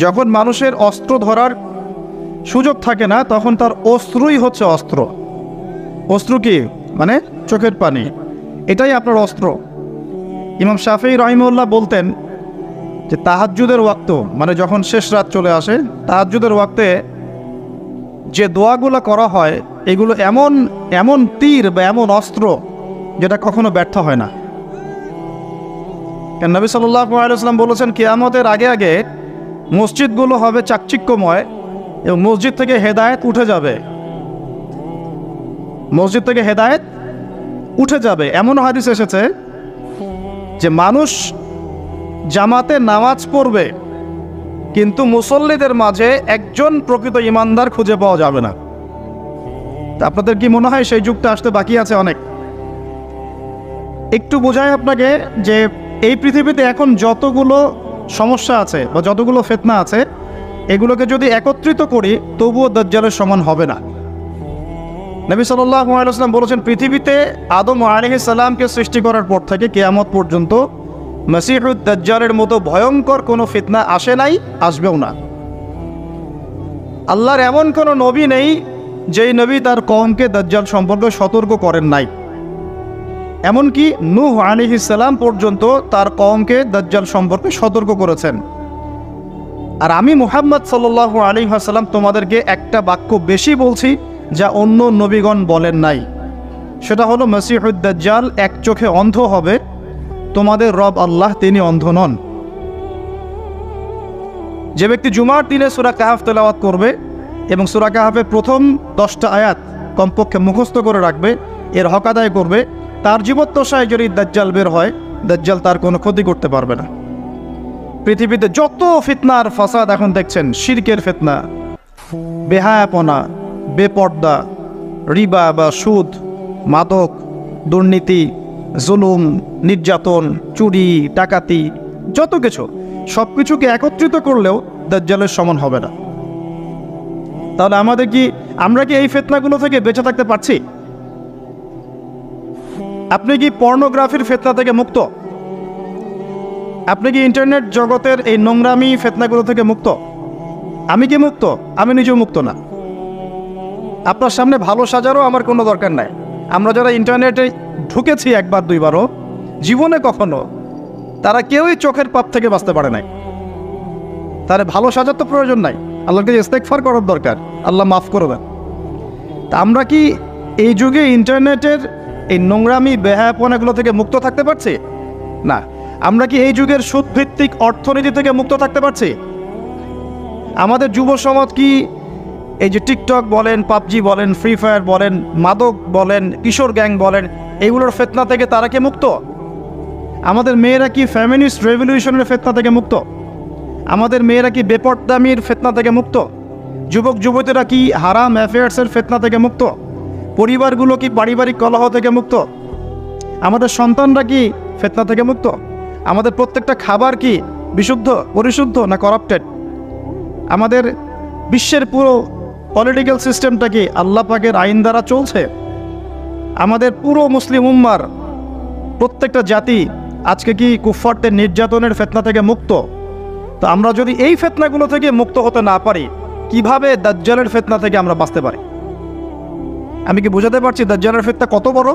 যখন মানুষের অস্ত্র ধরার সুযোগ থাকে না, তখন তার অস্ত্রই হচ্ছে অস্ত্র। অস্ত্র কি? মানে চোখের পানি, এটাই আপনার অস্ত্র। ইমাম শাফিঈ রাহিমাহুল্লাহ বলতেন যে তাহাজ্জুদের ওয়াক্ত, মানে যখন শেষ রাত চলে আসে, তাহাজ্জুদের ওয়াক্তে যে দোয়াগুলো করা হয়, এগুলো এমন এমন তীর বা এমন অস্ত্র যেটা কখনো ব্যর্থ হয় না। কেন নবী সাল্লাল্লাহু আলাইহি ওয়াসাল্লাম বলেছেন, কিয়ামতের আগে আগে মসজিদগুলো হবে চাকচিক্যময় এবং মসজিদ থেকে হেদায়েত উঠে যাবে। মসজিদ থেকে হেদায়েত উঠে যাবে। এমন হাদিস এসেছে যে মানুষ জামাতে নামাজ পড়বে, কিন্তু মুসল্লিদের মাঝে একজন প্রকৃত ইমানদার খুঁজে পাওয়া যাবে না। তা আপনাদের কি মনে হয় সেই যুগটা আসতে বাকি আছে অনেক? একটু বোঝাই আপনাকে যে এই পৃথিবীতে এখন যতগুলো সমস্যা আছে বা যতগুলো ফিতনা আছে, এগুলোকে যদি একত্রিত করি তবুও দাজ্জালের সমান হবে না। নবী সাল্লাল্লাহু আলাইহি ওয়াসাল্লাম বলেছেন, পৃথিবীতে আদম আলাইহিস সালামকে সৃষ্টি করার পর থেকে কিয়ামত পর্যন্ত মসিহুদ দাজ্জালের মতো ভয়ঙ্কর কোনো ফিতনা আসে নাই, আসবেও না। আল্লাহর এমন কোনো নবী নেই যেই নবী তার কওমকে দাজ্জাল সম্পর্কে সতর্ক করেন নাই। এমনকি নূহ আলাইহিস সালাম পর্যন্ত তার কওমকে দাজ্জাল সম্পর্কে সতর্ক করেছেন। আর আমি মুহাম্মদ সাল্লাল্লাহু আলাইহি ওয়াসাল্লাম তোমাদেরকে একটা বাক্য বেশি বলছি যা অন্য নবীগণ বলেন নাই, সেটা হলো মসিহুদ দাজ্জাল এক চোখে অন্ধ হবে, তোমাদের রব আল্লাহ তিনি অন্ধ নন। যে ব্যক্তি জুমার দিনে সূরা কাহফ তেলাওয়াত করবে এবং সূরা কাহফের প্রথম 10টা আয়াত কমপক্ষে মুখস্থ করে রাখবে, এর হক আদায় করবে, তার জীবদ্দশায় যদি দাজ্জাল বের হয়, দাজ্জাল তার কোনো ক্ষতি করতে পারবে না। পৃথিবীতে যত ফিতনা আর ফাসাদ এখন দেখছেন, শিরকের ফিতনা, বেহায়াপনা, বেপর্দা, রিবা বা সুদ, মাদক, দুর্নীতি, জুলুম, নির্যাতন, চুরি, ডাকাতি, যত কিছু, সব কিছুকে একত্রিত করলেও দাজ্জালের সমান হবে না। তাহলে আমরা কি এই ফিতনাগুলো থেকে বেঁচে থাকতে পারছি? আপনি কি পর্নোগ্রাফির ফিতনা থেকে মুক্ত? আপনি কি ইন্টারনেট জগতের এই নোংরামি ফিতনাগুলো থেকে মুক্ত? আমি কি মুক্ত? আমি নিজেও মুক্ত না। আপনার সামনে ভালো সাজারও আমার কোনো দরকার নাই। আমরা যারা ইন্টারনেটে ঢুকেছি একবার দুইবারও, জীবনে কখনো তারা কেউই চোখের পাপ থেকে বাঁচতে পারে নাই। তারা ভালো সাজার তো প্রয়োজন নাই, আল্লাহকে ইস্তেগফার করার দরকার, আল্লাহ মাফ করে দেন। তা আমরা কি এই যুগে ইন্টারনেটের এই নোংরামি বেহায়াপনাগুলো থেকে মুক্ত থাকতে পারছি? না। আমরা কি এই যুগের সুদভিত্তিক অর্থনীতি থেকে মুক্ত থাকতে পারছি? আমাদের যুব সমাজ কি এই যে টিকটক বলেন, পাবজি বলেন, ফ্রি ফায়ার বলেন, মাদক বলেন, কিশোর গ্যাং বলেন, এইগুলোর ফিতনা থেকে তারা কি মুক্ত? আমাদের মেয়েরা কি ফেমিনিস্ট রেভলিউশনের ফিতনা থেকে মুক্ত? আমাদের মেয়েরা কি বেপরদামির ফিতনা থেকে মুক্ত? যুবক যুবতীরা কি হারাম অ্যাফেয়ার্সের ফিতনা থেকে মুক্ত? পরিবারগুলো কি পারিবারিক কলহ থেকে মুক্ত? আমাদের সন্তানরা কি ফিতনা থেকে মুক্ত? আমাদের প্রত্যেকটা খাবার কি বিশুদ্ধ, পরিশুদ্ধ না করাপ্টেড? আমাদের বিশ্বের পুরো পলিটিক্যাল সিস্টেমটা কি আল্লাহ পাকের আইন দ্বারা চলছে? আমাদের পুরো মুসলিম উম্মার প্রত্যেকটা জাতি আজকে কি কুফফারদের নির্যাতনের ফিতনা থেকে মুক্ত? তো আমরা যদি এই ফিতনাগুলো থেকে মুক্ত হতে না পারি, কিভাবে দাজ্জালের ফিতনা থেকে আমরা বাঁচতে পারি? আমি কি বোঝাতে পারছি দাজ্জালের ফিতনা কত বড়?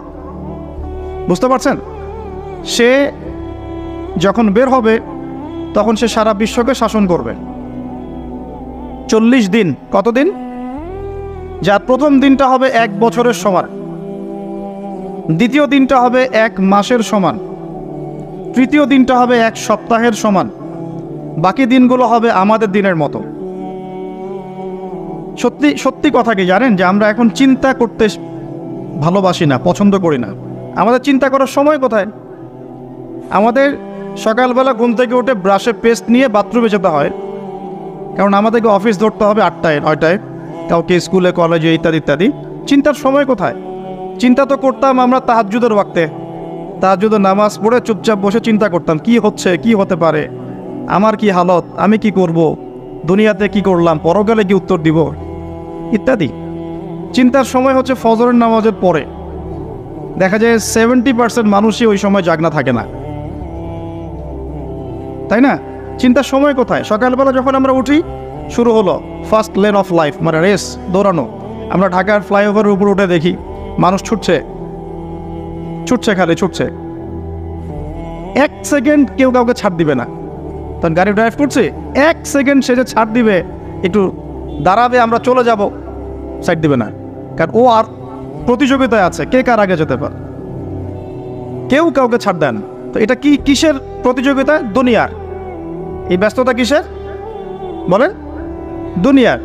বুঝতে পারছেন? সে যখন বের হবে তখন সে সারা বিশ্বকে শাসন করবে 40 দিন। কতদিন? যার প্রথম দিনটা হবে 1 বছরের সমান, দ্বিতীয় দিনটা হবে 1 মাসের সমান, তৃতীয় দিনটা হবে 1 সপ্তাহের সমান, বাকি দিনগুলো হবে আমাদের দিনের মতো। সত্যি সত্যি কথা কি জানেন যে আমরা এখন চিন্তা করতে ভালোবাসি না, পছন্দ করি না। আমাদের চিন্তা করার সময় কোথায়? আমাদের সকালবেলা ঘুম থেকে উঠে ব্রাশে পেস্ট নিয়ে বাথরুমে যেতে হয়, কারণ আমাদেরকে অফিস ধরতে হবে 8টায় 9টায়, কাউকে স্কুলে কলেজে ইত্যাদি ইত্যাদি। চিন্তার সময় কোথায়? চিন্তা তো করতাম আমরা তাহাজ্জুদের ওয়াক্তে, তাহাজ্জুদের নামাজ পড়ে চুপচাপ বসে চিন্তা করতাম কি হচ্ছে, কি হতে পারে, আমার কি হালত, আমি কি করব, দুনিয়াতে কি করলাম, পরকালে কি উত্তর দিব ইত্যাদি। চিন্তার সময় হচ্ছে ফজরের নামাজের পরে। দেখা যায় 70% মানুষই ওই সময় জাগনা থাকে না, তাই না? চিন্তার সময় কোথায়? সকালবেলা যখন আমরা উঠি শুরু হলো ফার্স্ট লেন অফ লাইফ, মানে রেস, দৌড়ানো। আমরা ঢাকার ফ্লাইওভারের উপর উঠে দেখি মানুষ ছুটছে, খালি ছুটছে। 1 সেকেন্ড কেউ কাউকে ছাড় দিবে না। তখন গাড়ি ড্রাইভ করছে, 1 সেকেন্ড সে যে ছাড় দিবে, একটু দাঁড়াবে, আমরা চলে যাব, সাইড দিবে না। কারণ ও আর প্রতিযোগিতায় আছে, কে কার আগে যেতে পারে। কেউ কাউকে ছাড় দেন। তো এটা কি, কিসের প্রতিযোগিতা? দুনিয়ার। এই ব্যস্ততা কিসের বলেন? দুনিয়ার।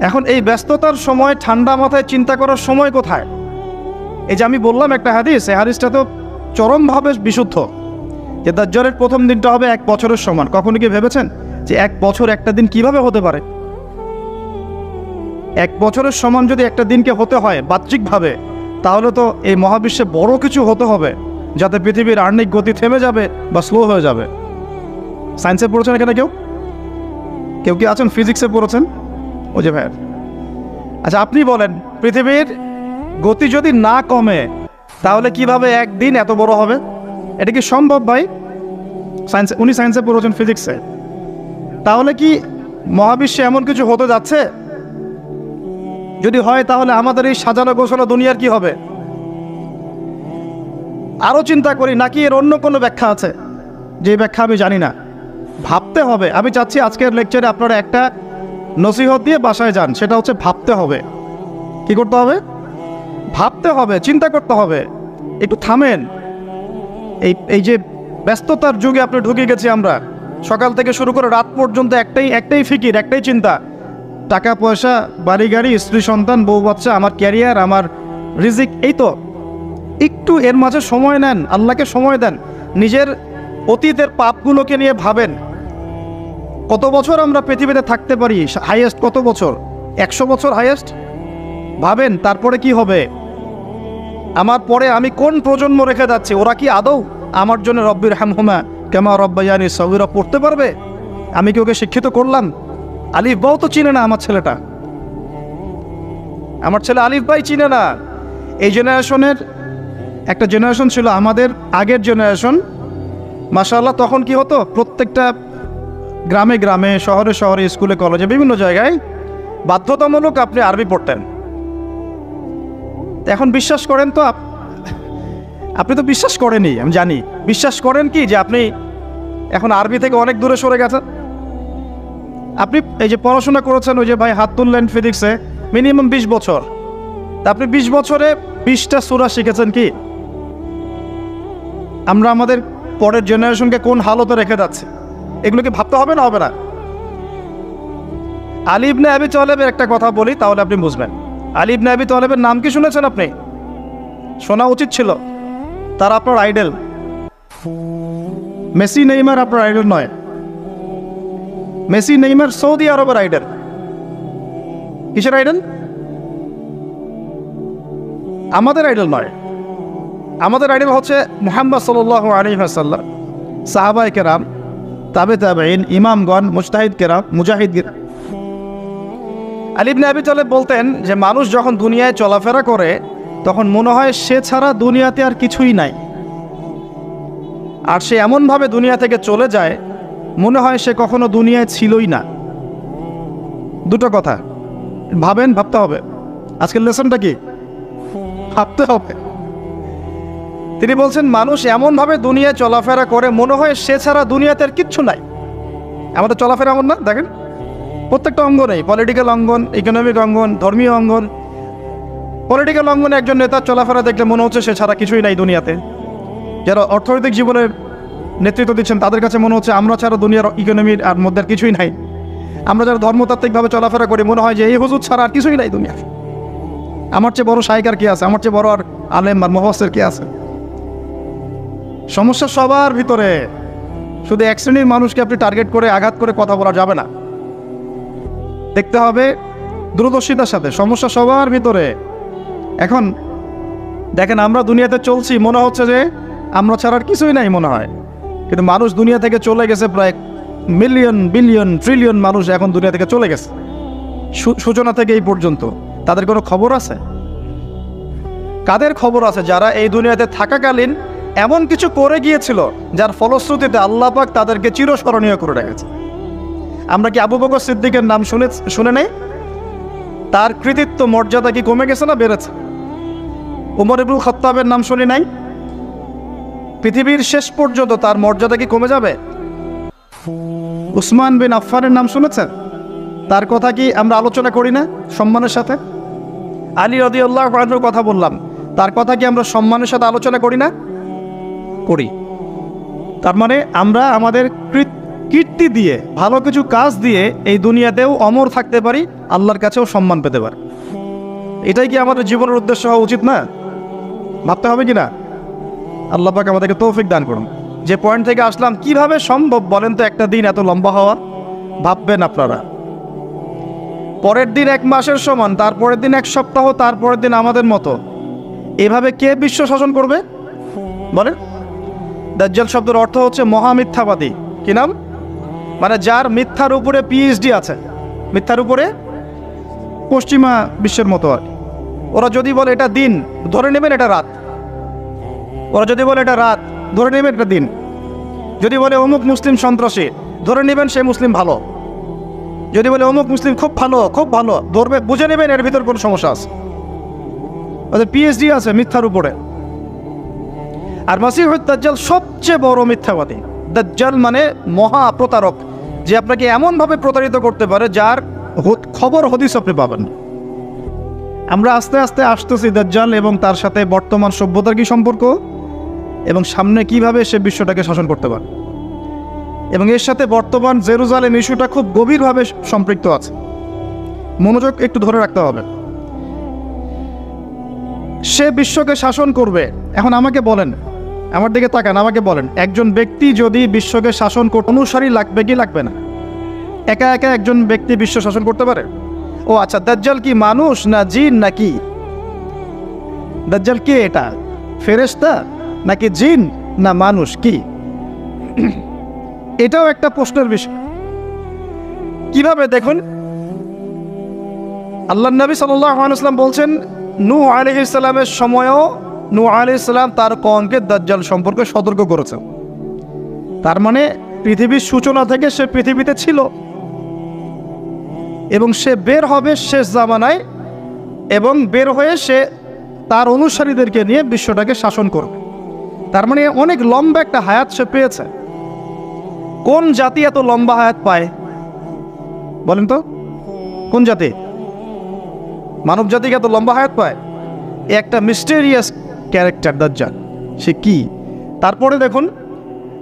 এখন এই ব্যস্ততার সময় ঠান্ডা মাথায় চিন্তা করার সময় কোথায়? এই যে আমি বললাম একটা হাদিস, এই হাদিসটা তো চরমভাবে বিশুদ্ধ, যে দাজ্জালের প্রথম দিনটা হবে 1 বছরের সমান। কখনো কি ভেবেছেন যে 1 বছর একটা দিন কিভাবে হতে পারে? 1 বছরের সমান যদি একটা দিনকে হতে হয় বাহ্যিকভাবে, তাহলে তো এই মহাবিশ্বে বড় কিছু হতে হবে, যাতে পৃথিবীর আর্নিক গতি থেমে যাবে বা স্লো হয়ে যাবে। সায়েন্সে পড়েছেন এখানে কেউ কি আছেন? ফিজিক্সে পড়েছেন? ও যে ভাই, আচ্ছা আপনি বলেন, পৃথিবীর গতি যদি না কমে তাহলে কিভাবে একদিন এত বড় হবে? এটা কি সম্ভব ভাই? সায়েন্সে, উনি সায়েন্সে পড়েছেন, ফিজিক্সে। তাহলে কি মহাবিশ্বে এমন কিছু হতে যাচ্ছে? যদি হয় তাহলে আমাদের এই সাজানো গোছানো দুনিয়ার কি হবে? আরও চিন্তা করি, নাকি এর অন্য কোনো ব্যাখ্যা আছে, যে ব্যাখ্যা আমি জানি না? ভাবতে হবে। আমি চাচ্ছি আজকের লেকচারে আপনারা একটা নসিহত দিয়ে বাসায় যান, সেটা হচ্ছে ভাবতে হবে। কি করতে হবে? ভাবতে হবে, চিন্তা করতে হবে। একটু থামেন। এই যে ব্যস্ততার যুগে আপনি ঢুকে গেছি আমরা, সকাল থেকে শুরু করে রাত পর্যন্ত একটাই ফিকির, একটাই চিন্তা, টাকা পয়সা, বাড়ি গাড়ি, স্ত্রী সন্তান, বউ বাচ্চা, আমার ক্যারিয়ার, আমার রিজিক, এই তো। একটু এর মাঝে সময় নেন, আল্লাহকে সময় দেন, নিজের অতীতের পাপগুলোকে নিয়ে ভাবেন। কত বছর আমরা পৃথিবীতে থাকতে পারি? হাইয়েস্ট কত বছর? 100 বছর হাইয়েস্ট। ভাবেন তারপরে কি হবে? আমার পরে আমি কোন প্রজন্ম রেখে যাচ্ছি? ওরা কি আদৌ আমার জন্য রব্বির হামহুমা কামা রব্বায়ানি সগীরা পড়তে পারবে? আমি কি ওকে শিক্ষিত করলাম? আলিফ বাও তো চিনে না আমার ছেলেটা, আমার ছেলে আলিফ বাই চিনে না। এই জেনারেশনের একটা জেনারেশন ছিল, আমাদের আগের জেনারেশন, মাশাআল্লাহ। তখন কি হতো? প্রত্যেকটা গ্রামে গ্রামে, শহরে শহরে, স্কুলে কলেজে, বিভিন্ন জায়গায় বাধ্যতামূলক আপনি আরবি পড়তেন। এখন বিশ্বাস করেন তো? আপনি তো বিশ্বাস করেনই, আমি জানি। বিশ্বাস করেন কি যে আপনি এখন আরবি থেকে অনেক দূরে সরে গেছেন? আপনি এই যে পড়াশোনা করেছেন, ওই যে ভাই হাত তুললেন ফিজিক্সে, মিনিমাম 20 বছর। তা আপনি 20 বছরে 20টা সূরা শিখেছেন কি? আমরা আমাদের পরের জেনারেশনকে কোন হালতে রেখে যাচ্ছে, এগুলোকে ভাবতে হবে না? হবে না? আলী ইবনে আবি তালেবের একটা কথা বলি, তাহলে আপনি বুঝবেন। আলী ইবনে আবি তালেবের নাম কি শুনেছেন আপনি? শোনা উচিত ছিল। তারা আপনার আইডল। মেসি নেইমার আপনার আইডল নয়। মেসি নেইমার সৌদি আরবের আইডল। কিসের আইডল? আমাদের আইডল নয়। আমাদের আইডল হচ্ছে মুহাম্মদ সাল্লাল্লাহু আলাইহি ওয়াসাল্লাম, সাহাবায়ে কেরাম, তাবে তাবেঈন, ইমামগণ, মুজতাহিদ কেরাম, মুজাহিদ। আলী ইবনে আবি তালেব বলতেন যে মানুষ যখন দুনিয়ায় চলাফেরা করে তখন মনে হয় সে ছাড়া দুনিয়াতে আর কিছুই নাই, আর সে এমনভাবে দুনিয়া থেকে চলে যায় মনে হয় সে কখনো দুনিয়ায় ছিলই না। দুটো কথা ভাবেন, ভাবতে হবে। আজকের লেসনটা কি? ভাবতে হবে। তিনি বলছেন মানুষ এমনভাবে দুনিয়ায় চলাফেরা করে মনে হয় সে ছাড়া দুনিয়াতে আর কিচ্ছু নাই। আমাদের চলাফেরা এমন না? দেখেন প্রত্যেকটা অঙ্গনেই, পলিটিক্যাল অঙ্গন, ইকোনমিক অঙ্গন, ধর্মীয় অঙ্গন। পলিটিক্যাল অঙ্গনে একজন নেতার চলাফেরা দেখলে মনে হচ্ছে সে ছাড়া কিছুই নাই দুনিয়াতে। যারা অর্থনৈতিক জীবনে নেতৃত্ব দিচ্ছেন তাদের কাছে মনে হচ্ছে আমরা ছাড়া দুনিয়ার ইকোনমির আর মধ্যে আর কিছুই নাই। আমরা যারা ধর্মতাত্ত্বিকভাবে চলাফেরা করি মনে হয় যে এই হুজুর ছাড়া আর কিছুই নাই দুনিয়া। আমার চেয়ে বড় শায়ক কে আছে? আমার চেয়ে বড় আর আলেম আর মুফাসসির কে আছে? সমস্যা সবার ভিতরে। শুধু এক শ্রেণীর মানুষকে আপনি টার্গেট করে আঘাত করে কথা বলা যাবে না। দেখতে হবে দূরদর্শিতার সাথে, সমস্যা সবার ভিতরে। এখন দেখেন আমরা দুনিয়াতে চলছি, মনে হচ্ছে যে আমরা ছাড়া আর কিছুই নাই মনে হয়, কিন্তু মানুষ দুনিয়া থেকে চলে গেছে। প্রায় মিলিয়ন, বিলিয়ন, ট্রিলিয়ন মানুষ এখন দুনিয়া থেকে চলে গেছে সূচনা থেকে এই পর্যন্ত। তাদের কোনো খবর আছে? কাদের খবর আছে? যারা এই দুনিয়াতে থাকাকালীন এমন কিছু করে গিয়েছিল যার ফলশ্রুতিতে আল্লাহ পাক তাদেরকে চিরস্মরণীয় করে রেখেছে। আমরা কি আবু বকর সিদ্দিকের নাম শুনে নেই? তার কৃতিত্ব মর্যাদা কি কমে গেছে না বেড়েছে? উমর ইবনুল খাত্তাবের নাম শুনি নাই? পৃথিবীর শেষ পর্যন্ত তার মর্যাদা কি কমে যাবে? উসমান বিন আফফানের নাম শুনেছেন? তার কথা কি আমরা আলোচনা করি না সম্মানের সাথে? আলী রাদিয়াল্লাহু আনহুর কথা বললাম, তার কথা কি আমরা সম্মানের সাথে আলোচনা করি না? করি। তার মানে আমরা আমাদের কীর্তি দিয়ে, ভালো কিছু কাজ দিয়ে এই দুনিয়াতেও অমর থাকতে পারি, আল্লাহর কাছেও সম্মান পেতে পারি। এটাই কি আমাদের জীবনের উদ্দেশ্য হওয়া উচিত না? ভাবতে হবে কি না? আল্লাহ পাক আমাদেরকে তৌফিক দান করুন। যে পয়েন্ট থেকে আসলাম, কিভাবে সম্ভব বলেন তো একটা দিন এত লম্বা হওয়া? ভাববেন আপনারা, পরের দিন 1 মাসের সমান, তারপরের দিন 1 সপ্তাহ, তারপরের দিন আমাদের মতো। এভাবে কে বিশ্ব শাসন করবে বলেন? দাজ্জাল শব্দের অর্থ হচ্ছে মহামিথ্যাবাদী। কি নাম? মানে যার মিথ্যার উপরে পিএইচডি আছে, মিথ্যার উপরে, পশ্চিমা বিশ্বের মতো আর। ওরা যদি বলে এটা দিন, ধরে নেবেন এটা রাত। ওরা যদি বলে এটা রাত, ধরে নেবেন এটা দিন। যদি বলে অমুক মুসলিম সন্ত্রাসী, ধরে নেবেন সে মুসলিম ভালো। যদি বলে অমুক মুসলিম খুব ভালো, খুব ভালো, ধরবে, বুঝে নেবেন এর ভিতর কোনো সমস্যা আছে। ওদের পিএইচডি আছে মিথ্যার উপরে। আর মাসিহুদ দাজ্জাল সবচেয়ে বড় মিথ্যাবাদী। দাজ্জাল মানে মহা প্রতারক, যে আপনাকে এমনভাবে প্রতারিত করতে পারে যার খবর হদিস আপনি পাবেন। আমরা আস্তে আস্তে আসতেছি দাজ্জাল এবং তার সাথে বর্তমান সভ্যতার কি সম্পর্ক, এবং সামনে কিভাবে সে বিশ্বটাকে শাসন করতে পারে, এবং এর সাথে বর্তমান জেরুজালেম ইস্যুটা খুব গভীরভাবে সম্পৃক্ত আছে। মনোযোগ একটু ধরে রাখতে হবে। সে বিশ্বকে শাসন করবে। এখন আমাকে বলেন, আমার দিকে তাকান, আমাকে বলেন, একজন ব্যক্তি যদি বিশ্বকে শাসন করতে, অনুসারী লাগবে কি লাগবে না? একা একা একজন ব্যক্তি বিশ্ব শাসন করতে পারে? ও আচ্ছা, দাজ্জাল কি মানুষ না জিন নাকি? দাজ্জাল কে? এটা ফেরেশতা নাকি জিন না মানুষ? কি? এটাও একটা প্রশ্নের বিষয়। কিভাবে দেখুন, আল্লাহর নবী সাল্লাল্লাহু আলাইহি ওয়াসাল্লাম বলছেন, নূহ আলাইহিস সালামের সময়ও নূহ আলাইহিস সালাম তার কওমকে দাজ্জাল সম্পর্কে সতর্ক করেছেন। তার মানে পৃথিবীর সূচনা থেকে সে পৃথিবীতে ছিল, এবং সে বের হবে শেষ জামানায়, এবং বের হয়ে সে তার অনুসারীদেরকে নিয়ে বিশ্বটাকে শাসন করবে। তার মানে অনেক লম্বা একটা হায়াত সে পেয়েছে। কোন জাতি এত লম্বা হায়াত পায় বলেন তো? কোন জাতি মানব জাতিকে এত লম্বা হায়াত পায়? একটা মিস্টেরিয়াস ক্যারেক্টার দাজ্জাল। সে কি? তারপরে দেখুন,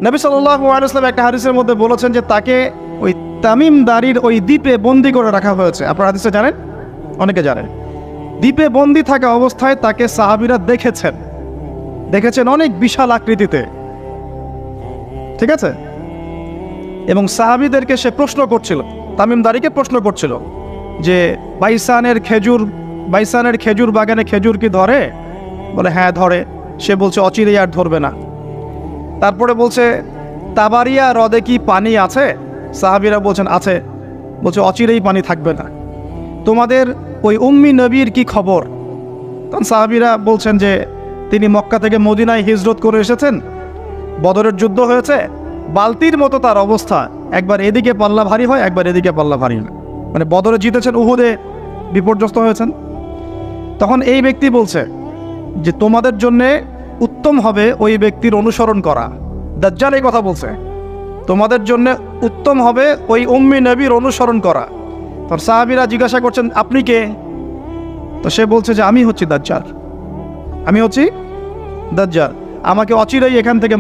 নবী সাল্লাল্লাহু আলাইহি ওয়াসাল্লাম একটা হাদিসের মধ্যে বলেছেন যে তাকে ওই তামিম দারির ওই দ্বীপে বন্দি করে রাখা হয়েছে। আপনারা হাদিসে জানেন? অনেকে জানেন। দ্বীপে বন্দি থাকা অবস্থায় তাকে সাহাবীরা দেখেছেন অনেক বিশাল আকৃতিতে, ঠিক আছে? এবং সাহাবীদেরকে সে প্রশ্ন করছিল, তামিম দারিকে প্রশ্ন করছিল যে বাইসানের খেজুর বাগানে খেজুর কি ধরে? বলে হ্যাঁ ধরে। সে বলছে অচিরেই আর ধরবে না। তারপরে বলছে তাবারিয়া হ্রদে কি পানি আছে? সাহাবীরা বলছেন আছে। বলছে অচিরেই পানি থাকবে না। তোমাদের ওই উম্মি নবীর কি খবর? তখন সাহাবীরা বলছেন যে তিনি মক্কা থেকে মদিনায় হিজরত করে এসেছেন, বদরের যুদ্ধ হয়েছে, বালতির মতো তার অবস্থা, একবার এদিকে পাল্লা ভারী হয়, একবার এদিকে পাল্লা ভারী হয়। মানে বদরে জিতেছেন, উহুদে বিপর্যস্ত হয়েছেন। তখন এই ব্যক্তি বলছে যে তোমাদের জন্যে উত্তম হবে ওই ব্যক্তির অনুসরণ করা। দাজ্জাল এই কথা বলছে, তোমাদের জন্য উত্তম হবে ওই উম্মি নবীর অনুসরণ করা। তখন সাহাবীরা জিজ্ঞাসা করছেন আপনি কে? তো সে বলছে যে আমি হচ্ছি দাজ্জাল, আমি হচ্ছি দাজ্জাল। আমাকে অচিরেই এখান থেকে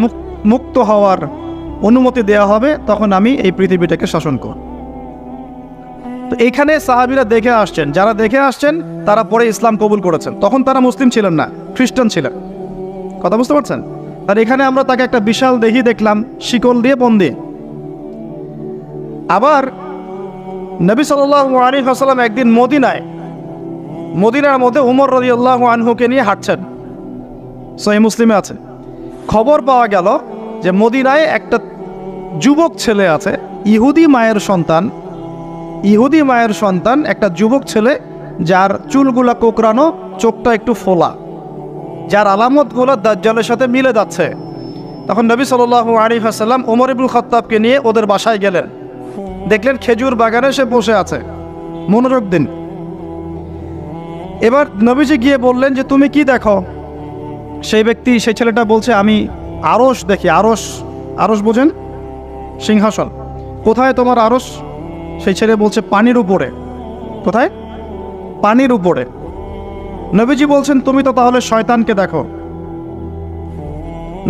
মুক্ত হওয়ার অনুমতি দেওয়া হবে, তখন আমি এই পৃথিবীটাকে শাসন করব। তো এইখানে সাহাবীরা দেখে আসছেন, যারা দেখে আসছেন তারা পরে ইসলাম কবুল করেছেন। তখন তারা মুসলিম ছিলেন না, খ্রিস্টান ছিলেন। কথা বুঝতে পারছেন? আর এখানে আমরা তাকে একটা বিশাল দেহি দেখলাম, শিকল দিয়ে বন্দী। আবার নবী সাল্লাল্লাহু আলাইহি ওয়াসাল্লাম একদিন মদিনার মধ্যে উমর রাদিয়াল্লাহু আনহুকে নিয়ে হাঁটছেন, সহিহ মুসলিমে আছে। খবর পাওয়া গেল যে মদিনায় একটা যুবক ছেলে আছে, ইহুদি মায়ের সন্তান একটা যুবক ছেলে, যার চুলগুলা কোকড়ানো, চোখটা একটু ফোলা, যার আলামতগুলো দাজ্জালের সাথে মিলে যাচ্ছে। তখন নবী সাল্লাল্লাহু আলাইহি ওয়াসাল্লাম ওমর ইবনুল খাত্তাবকে নিয়ে ওদের বাসায় গেলেন। দেখলেন খেজুর বাগানে সে বসে আছে, মনোযোগ দিন। এবার নবীজি গিয়ে বললেন যে তুমি কি দেখো? সেই ছেলেটা বলছে আমি আরশ দেখি। আরশ বোঝেন? সিংহাসন। কোথায় তোমার আরশ? সেই ছেলে বলছে পানির উপরে। কোথায়? পানির উপরে। নবীজি বলছেন তুমি তো তাহলে শয়তানকে দেখো।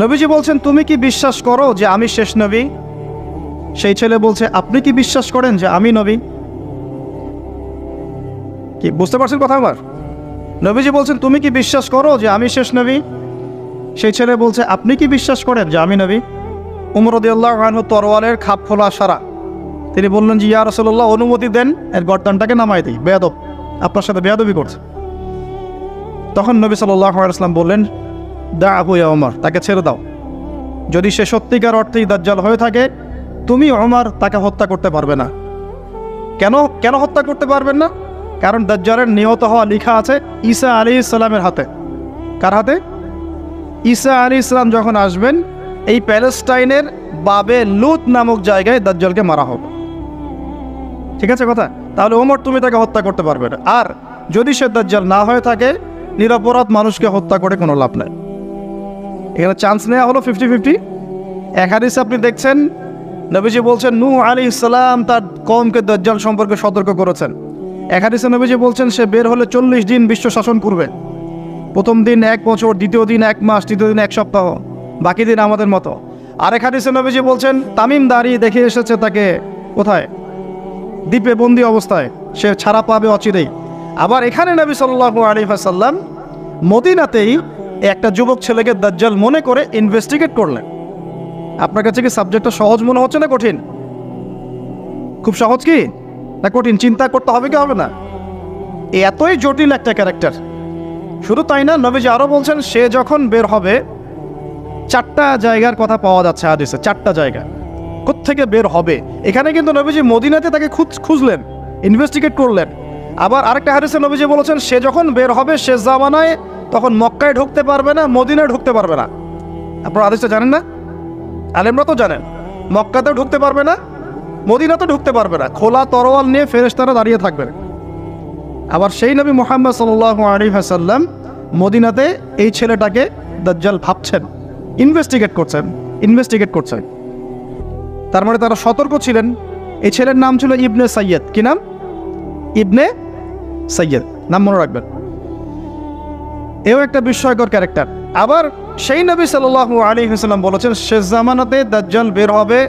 নবীজি বলছেন তুমি কি বিশ্বাস করো যে আমি শেষ নবী? সেই ছেলে বলছে আপনি কি বিশ্বাস করেন যে আমি নবী? কি বুঝতে পারছেন কথা আমার? নবীজি বলছেন তুমি কি বিশ্বাস করো যে আমি শেষ নবী? সেই ছেলে বলছে আপনি কি বিশ্বাস করেন যে আমি নবী? উমর রাদিয়াল্লাহু আনহু তরোয়ালের খাপ খোলা সারা। তিনি বললেন যে ইয়া রাসূলুল্লাহ অনুমতি দেন, এর গর্দানটাকে নামাই দিই, বেয়াদব, আপনার সাথে বেয়াদবি করছে। তখন নবী সাল্লাল্লাহু আলাইহি ওয়াসাল্লাম বললেন দাআহু ইয়া ওমর, তাকে ছেড়ে দাও। যদি সে সত্যিকার অর্থেই দাজ্জাল হয়ে থাকে, তুমি ওমর তাকে হত্যা করতে পারবে না। কেন হত্যা করতে পারবেন না? কারণ দাজ্জালের নিহত হওয়া লেখা আছে ঈসা আলাইহিস সালামের হাতে। কার হাতে? ঈসা আলাইহিস সালাম যখন আসবেন এই প্যালেস্টাইনের বাবে লুত নামক জায়গায় দাজ্জালকে মারা হবে। ঠিক আছে কথা? তাহলে ওমর তুমি তাকে হত্যা করতে পারবে না। আর যদি সে দাজ্জাল না হয়ে থাকে, নিরপরাধ মানুষকে হত্যা করে কোনো লাভ নেই। এখানে চান্স নেওয়া হলো 50-50। এক হাদিসে আপনি দেখছেন নবীজি বলছেন নূহ আলাইহিস সালাম তার কওমকে দাজ্জাল সম্পর্কে সতর্ক করেছেন। এক হাদিসে নবীজি বলছেন সে বের হলে 40 দিন বিশ্ব শাসন করবে। প্রথম দিন 1 বছর, দ্বিতীয় দিন 1 মাস, তৃতীয় দিন 1 সপ্তাহ, বাকি দিন আমাদের মতো। আরেক হাদিসে নবীজি বলছেন তামিম দাঁড়িয়ে দেখে এসেছে তাকে কোথায়? দ্বীপে বন্দি অবস্থায়, সে ছাড়া পাবে অচিরেই। আবার এখানে নবী সাল্লাল্লাহু আলাইহি ওয়াসাল্লাম মদিনাতেই একটা যুবক ছেলেকে দাজ্জাল মনে করে ইনভেস্টিগেট করলেন। আপনার কাছে কি সাবজেক্টটা সহজ মনে হচ্ছে না কঠিন? খুব সহজ কি না কঠিন? চিন্তা করতে হবে কি হবে না? এতই জটিল একটা ক্যারেক্টার। শুধু তাই না, নবীজি আরও বলছেন সে যখন বের হবে 4টা জায়গার কথা পাওয়া যাচ্ছে হাদিসে। 4টা জায়গা কোত্থেকে বের হবে। এখানে কিন্তু নবীজি মদিনাতে তাকে খুঁজলেন, ইনভেস্টিগেট করলেন। আবার আরেকটা হাদিসে নবীজি বলেছেন সে যখন বের হবে শেষ জামানায়, তখন মক্কায় ঢুকতে পারবে না, মদিনায় ঢুকতে পারবে না। আপনারা হাদিসটা জানেন না? আলেমরা তো জানেন। মক্কাতেও ঢুকতে পারবে না, মদিনাতেও ঢুকতে পারবে না। খোলা তরোয়াল নিয়ে ফেরেশতারা দাঁড়িয়ে থাকবেন। আবার সেই নবী মুহাম্মদ সাল্লাল্লাহু আলাইহি ওয়াসাল্লাম মদিনাতে এই ছেলেটাকে দাজ্জাল ভাবছেন, ইনভেস্টিগেট করছেন। তার মানে তারা সতর্ক ছিলেন। এই ছেলের নাম ছিল ইবনে সাইয়্যেদ। কি নাম? ইবনে সাইয়্যেদ, নাম মনে রাখবেন। এও একটা বিস্ময়কর ক্যারেক্টার। আবার সেই নবী সাল্লাল্লাহু আলাইহি ওয়াসাল্লাম বলেছেন শেষ জামানাতে দাজ্জাল বের হবে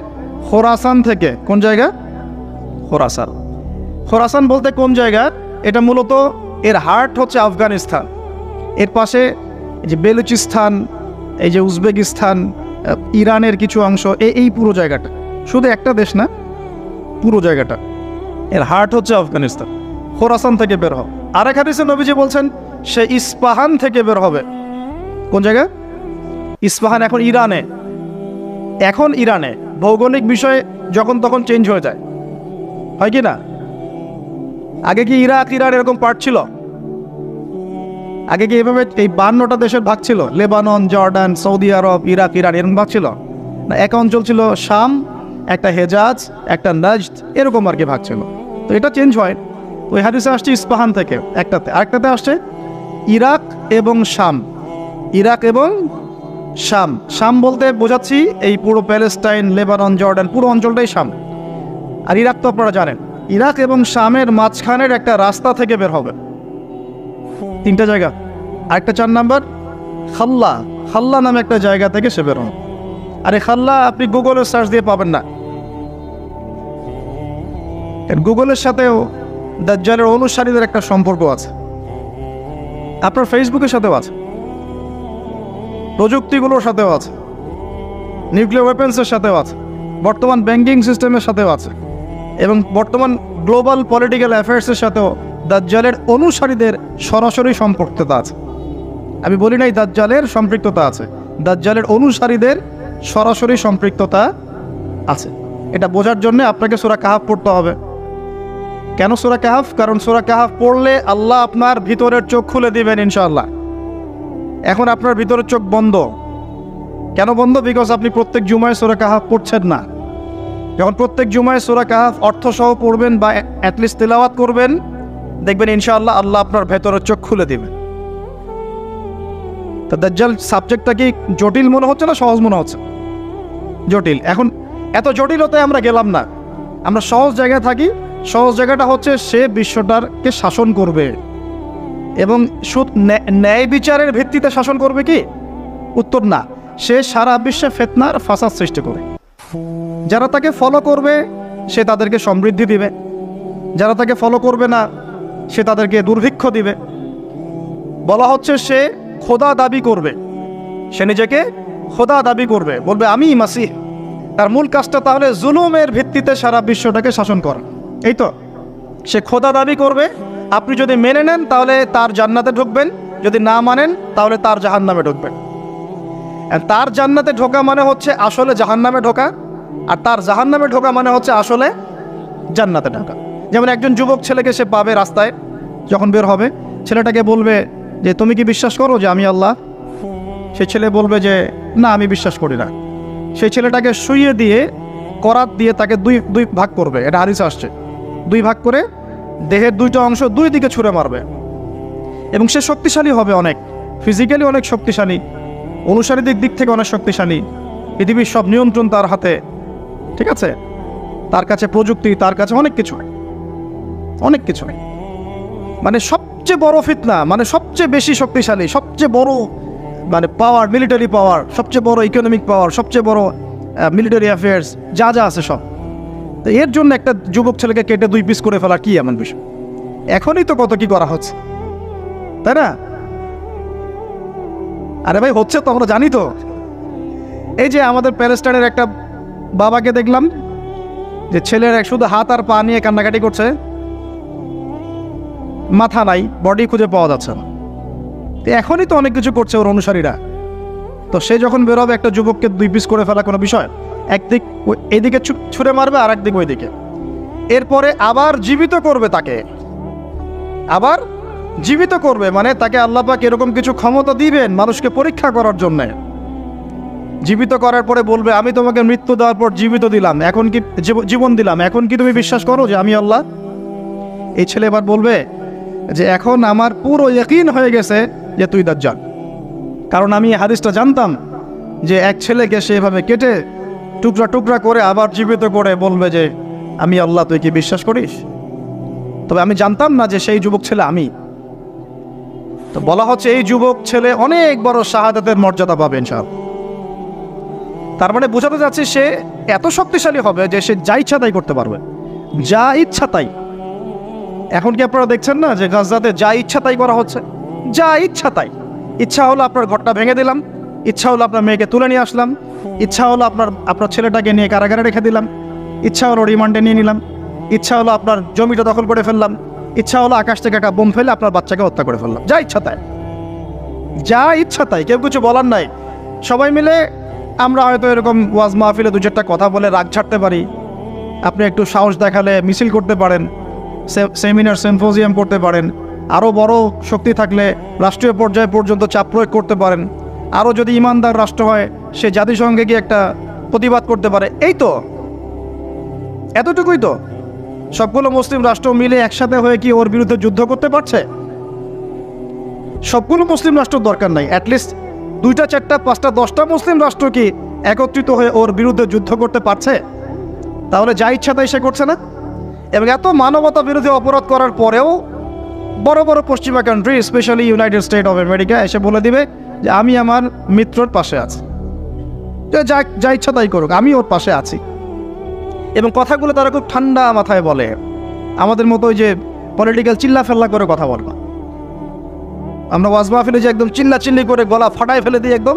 খোরাসান থেকে। কোন জায়গা? খোরাসান বলতে কোন জায়গা? এটা মূলত এর হার্ট হচ্ছে আফগানিস্তান, এর পাশে যে বেলুচিস্তান, এই যে উজবেকিস্তান, ইরানের কিছু অংশ, এই পুরো জায়গাটা, শুধু একটা দেশ না, পুরো জায়গাটা এর হার্ট হচ্ছে আফগানিস্তান। খোরাসান থেকে বের হবে। আরেক হাদিসে নবীজি বলছেন সে ইস্পাহান থেকে বের হবে। কোন জায়গা? ইস্পাহান এখন ইরানে। ভৌগোলিক বিষয়ে যখন তখন চেঞ্জ হয়ে যায়, হয় কি না? আগে কি ইরাক ইরান এরকম পার্ট ছিল? আগে কি এভাবে এই 52টা দেশের ভাগ ছিল? লেবানন, জর্ডান, সৌদি আরব, ইরাক, ইরান এরকম ভাগ ছিল না? এক অঞ্চল ছিল শাম, একটা হেজাজ, একটা নাজদ, এরকম আর কি ভাগ ছিল। তো এটা চেঞ্জ হয়। ওই হাদিসে আসছে ইস্পাহান থেকে একটাতে, আরেকটাতে আসছে ইরাক এবং শাম। শাম বলতে বোঝাচ্ছি এই পুরো প্যালেস্টাইন, লেবানন, জর্ডান, পুরো অঞ্চলটাই শাম। আর ইরাক তো আপনারা জানেন। ইরাক এবং শামের মাঝখানের একটা রাস্তা থেকে বের হবে। 3টা জায়গা। আরেকটা 4 নাম্বার খাল্লা নামে একটা জায়গা থেকে সে বের হবে। আর এই খাল্লা আপনি গুগলে সার্চ দিয়ে পাবেন না। গুগলের সাথেও দাজ্জালের অনুসারীদের একটা সম্পর্ক আছে, আপনার ফেসবুকের সাথেও আছে, প্রযুক্তিগুলোর সাথেও আছে, নিউক্লিয়ার ওয়েপন্সের সাথেও আছে, বর্তমান ব্যাংকিং সিস্টেমের সাথেও আছে, এবং বর্তমান গ্লোবাল পলিটিক্যাল অ্যাফেয়ার্সের সাথেও দাজ্জালের অনুসারীদের সরাসরি সম্পৃক্ততা আছে। আমি বলি নাই দাজ্জালের সম্পৃক্ততা আছে, দাজ্জালের অনুসারীদের সরাসরি সম্পৃক্ততা আছে। এটা বোঝার জন্য আপনাকে সূরা কাহাফ পড়তে হবে। কেন সূরা কাহাফ? কারণ সূরা কাহাফ পড়লে আল্লাহ আপনার ভিতরের চোখ খুলে দিবেন ইনশাআল্লাহ। এখন আপনার ভিতরে চোখ বন্ধ। কেন বন্ধ? বিকজ আপনি প্রত্যেক জুমায় সূরা কাহাফ পড়ছেন না। যখন প্রত্যেক জুমায় সূরা কাহাফ অর্থসহ পড়বেন বা অ্যাটলিস্ট তেলাওয়াত করবেন, দেখবেন ইনশাআল্লাহ আল্লাহ আপনার ভেতরের চোখ খুলে দেবেন। তা দাজ্জাল সাবজেক্টটা কি জটিল মনে হচ্ছে না সহজ মনে হচ্ছে? জটিল। এখন এত জটিলতায় আমরা গেলাম না, আমরা সহজ জায়গায় থাকি। সহজ জায়গাটা হচ্ছে সে বিশ্বটাকে শাসন করবে এবং ন্যায় বিচারের ভিত্তিতে শাসন করবে কি? উত্তর না, সে সারা বিশ্বে ফিতনার ফাসাদ সৃষ্টি করে। যারা তাকে ফলো করবে সে তাদেরকে সমৃদ্ধি দিবে, যারা তাকে ফলো করবে না সে তাদেরকে দুর্ভিক্ষ দিবে। বলা হচ্ছে সে খোদা দাবি করবে, সে নিজেকে খোদা দাবি করবে, বলবে আমি মাসিহ। তার মূল কাজটা তাহলে জুলুমের ভিত্তিতে সারা বিশ্বটাকে শাসন করা। এই তো, সে খোদা দাবি করবে। আপনি যদি মেনে নেন তাহলে তার জান্নাতে ঢুকবেন, যদি না মানেন তাহলে তার জাহান্নামে ঢুকবেন। আর তার জান্নাতে ঢোকা মানে হচ্ছে আসলে জাহান্নামে ঢোকা, আর তার জাহান্নামে ঢোকা মানে হচ্ছে আসলে জান্নাতে ঢোকা। যেমন একজন যুবক ছেলেকে সে পাবে রাস্তায়, যখন বের হবে ছেলেটাকে বলবে যে তুমি কি বিশ্বাস করো যে আমি আল্লাহ? সে ছেলে বলবে যে না, আমি বিশ্বাস করি না। সেই ছেলেটাকে শুইয়ে দিয়ে করাত দিয়ে তাকে দুই ভাগ করবে, এটা হাদিসে আসছে। দুই ভাগ করে দেহের দুইটা অংশ দুই দিকে ছুঁড়ে মারবে এবং সে শক্তিশালী হবে, অনেক ফিজিক্যালি অনেক শক্তিশালী, অনুসারীদের দিক থেকে অনেক শক্তিশালী। পৃথিবীর সব নিয়ন্ত্রণ তার হাতে, ঠিক আছে? তার কাছে প্রযুক্তি, তার কাছে অনেক কিছু, অনেক কিছু। মানে সবচেয়ে বড় ফিতনা, মানে সবচেয়ে বেশি শক্তিশালী, সবচেয়ে বড় মানে পাওয়ার, মিলিটারি পাওয়ার, সবচেয়ে বড় ইকোনমিক পাওয়ার, সবচেয়ে বড় মিলিটারি অ্যাফেয়ার্স যা যা আছে সব। তো এর জন্য একটা যুবক ছেলেকে কেটে দুই পিস করে ফেলা কি এমন বিষয়? এখনই তো কত কি করা হচ্ছে, তাই না? আরে ভাই হচ্ছে তো, আমরা জানি তো। এই যে আমাদের প্যালেস্টাইনের একটা বাবাকে দেখলাম যে ছেলের শুধু হাত আর পা নিয়ে কান্নাকাটি করছে, মাথা নাই, বডি খুঁজে পাওয়া যাচ্ছে না। তো এখনই তো অনেক কিছু করছে ওর অনুসারীরা। তো সে যখন বেরোবে একটা যুবককে দুই পিস করে ফেলা কোনো বিষয়? একদিক এইদিকে ছুঁড়ে মারবে আর একদিক ওইদিকে, এরপরে আবার জীবিত করবে তাকে, আবার জীবিত করবে। মানে তাকে আল্লাহ পাক এরকম কিছু ক্ষমতা দিবেন মানুষকে পরীক্ষা করার জন্যে। জীবিত করার পরে বলবে আমি তোমাকে মৃত্যু দেওয়ার পর জীবিত দিলাম, এখন কি জীবন দিলাম, এখন কি তুমি বিশ্বাস করো যে আমি আল্লাহ? এই ছেলে এবার বলবে যে এখন আমার পুরো ইয়াকিন হয়ে গেছে যে তুই দাজ্জাল, কারণ আমি হাদিসটা জানতাম যে এক ছেলেকে সে এভাবে কেটে টুকরা টুকরা করে আবার জীবিত করে বলবে যে আমি আল্লাহ, তুই কি বিশ্বাস করিস? তবে আমি জানতাম না যে সেই যুবক ছেলে আমি। তো বলা হচ্ছে এই যুবক ছেলে অনেক বড় শাহাদাতের মর্যাদা পাবে ইনশাআল্লাহ। তার মানে বোঝাতে যাচ্ছে সে এত শক্তিশালী হবে যে সে যা ইচ্ছা তাই করতে পারবে, যা ইচ্ছা তাই। এখন কি আপনারা দেখছেন না যে গাজাতে যা ইচ্ছা তাই করা হচ্ছে? যা ইচ্ছা তাই। ইচ্ছা হলো আপনার ঘরটা ভেঙে দিলাম, ইচ্ছা হলো আপনার মেয়েকে তুলে নিয়ে আসলাম, ইচ্ছা হলো আপনার ছেলেটাকে নিয়ে কারাগারে রেখে দিলাম, ইচ্ছা হলো রিমান্ডে নিয়ে নিলাম, ইচ্ছা হলো আপনার জমিটা দখল করে ফেললাম, ইচ্ছা হলো আকাশ থেকে একটা বোম ফেলে আপনার বাচ্চাকে হত্যা করে ফেললাম। যা ইচ্ছা তাই, যা ইচ্ছা তাই, কেউ কিছু বলার নাই। সবাই মিলে আমরা হয়তো এরকম ওয়াজ মাহফিলে দু চারটা কথা বলে রাগ ছাড়তে পারি, আপনি একটু সাহস দেখালে মিছিল করতে পারেন, সেমিনার সিম্পোজিয়াম করতে পারেন, আরও বড় শক্তি থাকলে রাষ্ট্রীয় পর্যায়ে পর্যন্ত চাপ প্রয়োগ করতে পারেন, আরও যদি ইমানদার রাষ্ট্র হয় সে জাতিসংঘে গিয়ে একটা প্রতিবাদ করতে পারে। এই তো, এতটুকুই তো। সবগুলো মুসলিম রাষ্ট্র মিলে একসাথে হয়ে কি ওর বিরুদ্ধে যুদ্ধ করতে পারছে? সবগুলো মুসলিম রাষ্ট্র দরকার নাই, অ্যাটলিস্ট 2টা 4টা 5টা 10টা মুসলিম রাষ্ট্র কি একত্রিত হয়ে ওর বিরুদ্ধে যুদ্ধ করতে পারছে? তাহলে যা ইচ্ছা তাই সে করছে না। এবং এত মানবতা বিরোধী অপরাধ করার পরেও বড় বড় পশ্চিমা country, specially United state of America এসে বলে দিবে যে আমি আমার মিত্রর পাশে আছি, যা ইচ্ছা তাই করুক, আমি ওর পাশে আছি। এবং কথাগুলো তারা খুব ঠান্ডা মাথায় বলে, আমাদের মতো ওই যে পলিটিক্যাল চিল্লা ফেল্লা করে কথা বলবা। আমরা ওয়াজ মাহফিলে যে একদম চিল্লা চিল্লি করে গলা ফাটায় ফেলে দিই একদম,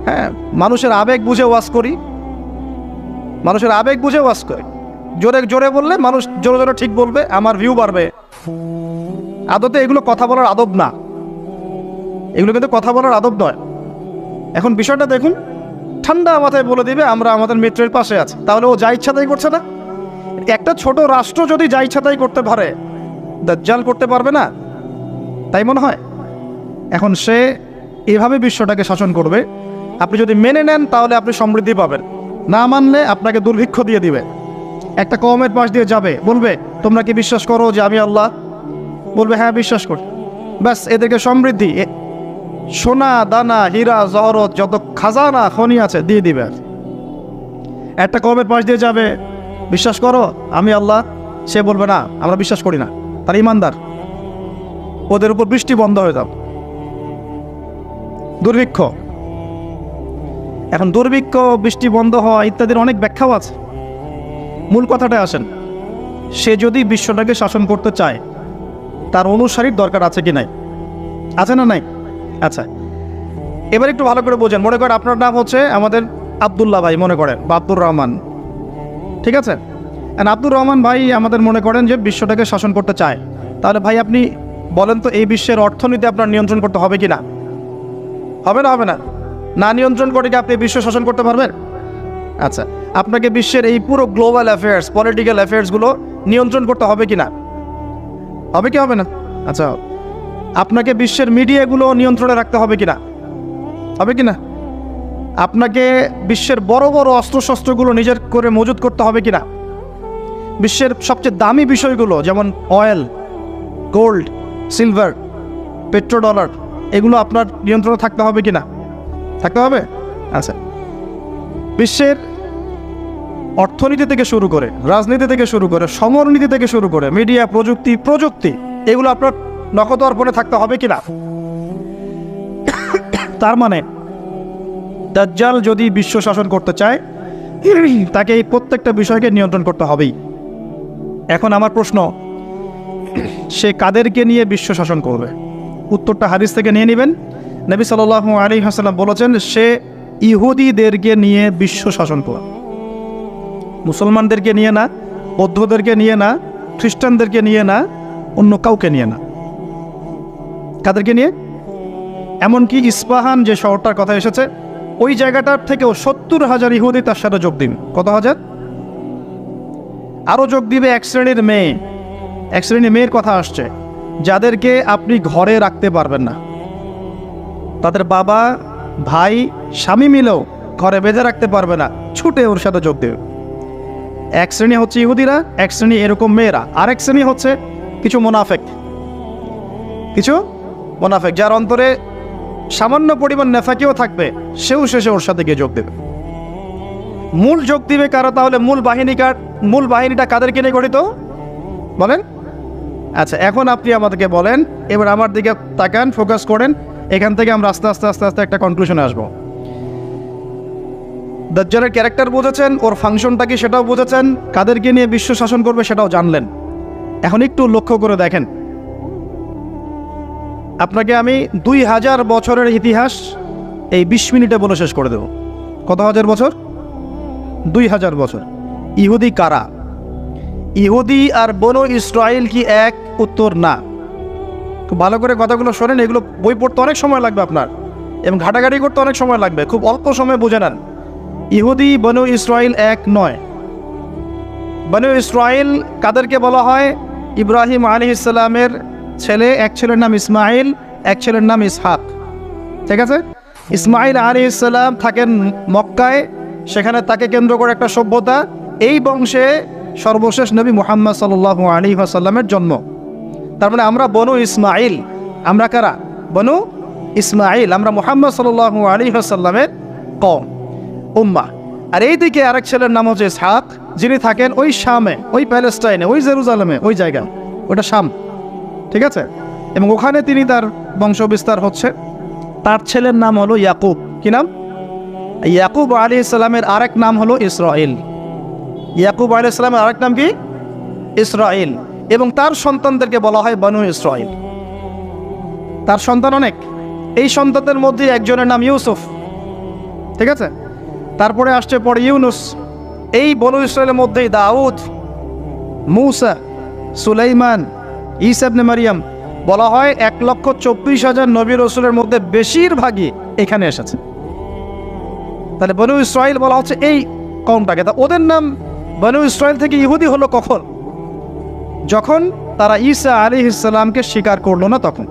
হ্যাঁ, মানুষের আবেগ বুঝে ওয়াজ করি, মানুষের আবেগ বুঝে ওয়াজ করি। জোরে জোরে বললে মানুষ জোরে জোরে ঠিক বলবে, আমার ভিউ বাড়বে। আদতে এগুলো কথা বলার আদব না, এগুলো কিন্তু কথা বলার আদব নয়। এখন বিষয়টা দেখুন, ঠান্ডা মাথায় বলে দিবে আমরা আমাদের মিত্রের পাশে আছি, তাহলে ও যা ইচ্ছা তাই করছে না? একটা ছোট রাষ্ট্র যদি যা ইচ্ছা তাই করতে পারে, দাজ্জাল করতে পারবে না? তাই মনে হয়? এখন সে এভাবে বিশ্বটাকে শাসন করবে। আপনি যদি মেনে নেন তাহলে আপনি সমৃদ্ধি পাবেন, না মানলে আপনাকে দুর্ভিক্ষ দিয়ে দিবে। একটা কওমের পাশ দিয়ে যাবে, বলবে তোমরা কি বিশ্বাস করো যে আমি আল্লাহ? বলবে হ্যাঁ বিশ্বাস করি। ব্যাস এদেরকে সমৃদ্ধি, সোনা দানা হীরা জহরত যত খাজানা খনি আছে দিয়ে দিবে। একটা কওমের পাশ দিয়ে যাবে, বিশ্বাস করো আমি আল্লাহ, সে বলবে না আমরা বিশ্বাস করি না, তার ইমানদার। ওদের উপর বৃষ্টি বন্ধ হয়ে যাবে, দুর্ভিক্ষ। এখন দুর্ভিক্ষ, বৃষ্টি বন্ধ হওয়া ইত্যাদির অনেক ব্যাখ্যাও আছে। মূল কথাটায় আসেন, সে যদি বিশ্বটাকে শাসন করতে চায় তার অনুসারীর দরকার আছে কি নাই? আছে না নাই? আচ্ছা, এবার একটু ভালো করে বোঝেন। মনে করেন আপনার নাম হচ্ছে আমাদের আব্দুল্লাহ ভাই, মনে করেন, বা আব্দুর রহমান, ঠিক আছে? আব্দুর রহমান ভাই আমাদের মনে করেন যে বিশ্বটাকে শাসন করতে চায়। তাহলে ভাই আপনি বলেন তো, এই বিশ্বের অর্থনীতি আপনার নিয়ন্ত্রণ করতে হবে কি না? হবে না? হবে না। না নিয়ন্ত্রণ করে কি আপনি বিশ্ব শাসন করতে পারবেন? আচ্ছা, আপনাকে বিশ্বের এই পুরো গ্লোবাল অ্যাফেয়ার্স, পলিটিক্যাল অ্যাফেয়ার্সগুলো নিয়ন্ত্রণ করতে হবে কি না? হবে কি হবে না? আচ্ছা, আপনাকে বিশ্বের মিডিয়াগুলো নিয়ন্ত্রণে রাখতে হবে কি না? হবে কি না? আপনাকে বিশ্বের বড় বড় অস্ত্রশস্ত্রগুলো নিজের করে মজুত করতে হবে কি না? বিশ্বের সবচেয়ে দামি বিষয়গুলো যেমন অয়েল, গোল্ড, সিলভার, পেট্রোডলার, এগুলো আপনার নিয়ন্ত্রণে থাকতে হবে কি না? থাকতে হবে। আচ্ছা, বিশ্বের অর্থনীতি থেকে শুরু করে, রাজনীতি থেকে শুরু করে, সমরনীতি থেকে শুরু করে, মিডিয়া, প্রযুক্তি এগুলো আপনার নখদর্পণে থাকতে হবে কি না? তার মানে দাজ্জাল যদি বিশ্ব শাসন করতে চায় তাকে এই প্রত্যেকটা বিষয়কে নিয়ন্ত্রণ করতে হবেই। এখন আমার প্রশ্ন, সে কাদেরকে নিয়ে বিশ্ব শাসন করবে? উত্তরটা হাদিস থেকে নিয়ে নেবেন। নবী সাল্লাল্লাহু আলাইহি ওয়াসাল্লাম বলেছেন, সে ইহুদিদেরকে নিয়ে বিশ্ব শাসন করবে। মুসলমানদেরকে নিয়ে না, বৌদ্ধদেরকে নিয়ে না, খ্রিস্টানদেরকে নিয়ে না, অন্য কাউকে নিয়ে না। কাদেরকে নিয়ে? এমনকি ইস্পাহান যে শহরটার কথা এসেছে, ওই জায়গাটার থেকেও 70,000 ইহুদি তার সাথে যোগ দিন। কত হাজার? আরও যোগ দিবে এক শ্রেণীর মেয়ে। এক শ্রেণীর মেয়ের কথা আসছে যাদেরকে আপনি ঘরে রাখতে পারবেন না, তাদের বাবা, ভাই, স্বামী মিলেও ঘরে বেঁধে রাখতে পারবে না, ছুটে ওর সাথে যোগ দেবে। এক শ্রেণী হচ্ছে ইহুদিরা, এক শ্রেণী এরকম মেয়েরা, আরেক শ্রেণী হচ্ছে কিছু মুনাফেক, যার অন্তরে সামান্য পরিমাণ নেফাকিও থাকবে, সেও শেষে ওর সাথে গিয়ে যোগ দেবে। মূল যোগ দিবে কারা? তাহলে মূল বাহিনীটা কাদেরকে নিয়ে গঠিত বলেন? আচ্ছা, এখন আপনি আমাদেরকে বলেন, এবার আমার দিকে তাকান, ফোকাস করেন, এখান থেকে আমরা আস্তে আস্তে আস্তে আস্তে একটা কনক্লুশনে আসবো। দাজ্জালের ক্যারেক্টার বুঝেছেন, ওর ফাংশনটা কি সেটাও বুঝেছেন, কাদেরকে নিয়ে বিশ্ব শাসন করবে সেটাও জানলেন। এখন একটু লক্ষ্য করে দেখেন, আপনাকে আমি 2000 বছরের ইতিহাস এই 20 মিনিটে বলে শেষ করে দেব। কত হাজার বছর? 2000 বছর। ইহুদি কারা? ইহুদি আর বনু ইসরাইল কি এক? উত্তর না। খুব ভালো করে কথাগুলো শোনেন, এগুলো বই পড়তে অনেক সময় লাগবে আপনার, এবং ঘাটাঘাটি করতে অনেক সময় লাগবে, খুব অল্প সময় বুঝে নেন। ইহুদি বনু ইসরাইল এক নয়। বনু ইসরাইল কাদেরকে বলা হয়? ইব্রাহিম আলাইহিস সালামের ছেলে, এক ছেলের নাম ইসমাইল, এক ছেলের নাম ইসহাক, ঠিক আছে? ইসমাইল আলাইহিস সালাম থাকেন মক্কায়, সেখানে তাকে কেন্দ্র করে একটা সভ্যতা। এই বংশে সর্বশেষ নবী মুহাম্মদ সাল্লাল্লাহু আলাইহি ওয়াসাল্লামের জন্ম। তার মানে আমরা বনু ইসমাইল। আমরা কারা? বনু ইসমাইল। আমরা মুহাম্মদ সাল্লাল্লাহু আলাইহি ওয়াসাল্লামের কওম, উম্মাহ। আর এইদিকে আরেক ছেলের নাম হচ্ছে ইসহাক, যিনি থাকেন ওই শামে, ওই প্যালেস্টাইনে, ওই জেরুজালেমে, ওই জায়গা, ওটা শাম, ঠিক আছে? এবং ওখানে তিনি তার বংশ বিস্তার হচ্ছে। তার ছেলের নাম হলো ইয়াকুব। কি নাম? ইয়াকুব আলাইহিস সালামের আরেক নাম হলো ইসরাইল। ইয়াকুব আলাইহিস সালামের আরেক নাম কি? ইসরাইল। এবং তার সন্তানদেরকে বলা হয় বনু ইসরাইল। তার সন্তান অনেক। এই সন্তানদের মধ্যে একজনের নাম ইউসুফ, ঠিক আছে? তারপরে আসছে পরে ইউনুস। এই বনু ইসরাইলের মধ্যেই দাউদ, মূসা, সুলাইমান, ঈসা ইবনে মারিয়াম। বলা হয় 1,24,000 নবী রাসূলের মধ্যে বেশিরভাগই এখানে এসেছে। তাহলে বনু ইসরাইল বলা হচ্ছে এই কওমটাকে। তা ওদের নাম বনু ইসরাইল থেকে ইহুদি হলো কখন? যখন তারা ঈসা আলাইহিস সালামকে স্বীকার করলো না তখন।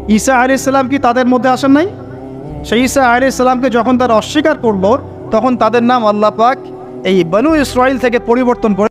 ঈসা আলাইহিস সালাম কি তাদের মধ্যে আসেন নাই? সেই ঈসা আলাইহিস সালামকে যখন তারা অস্বীকার করলো, তখন তাদের নাম আল্লাহ পাক এই বনু ইসরাইল থেকে পরিবর্তন করে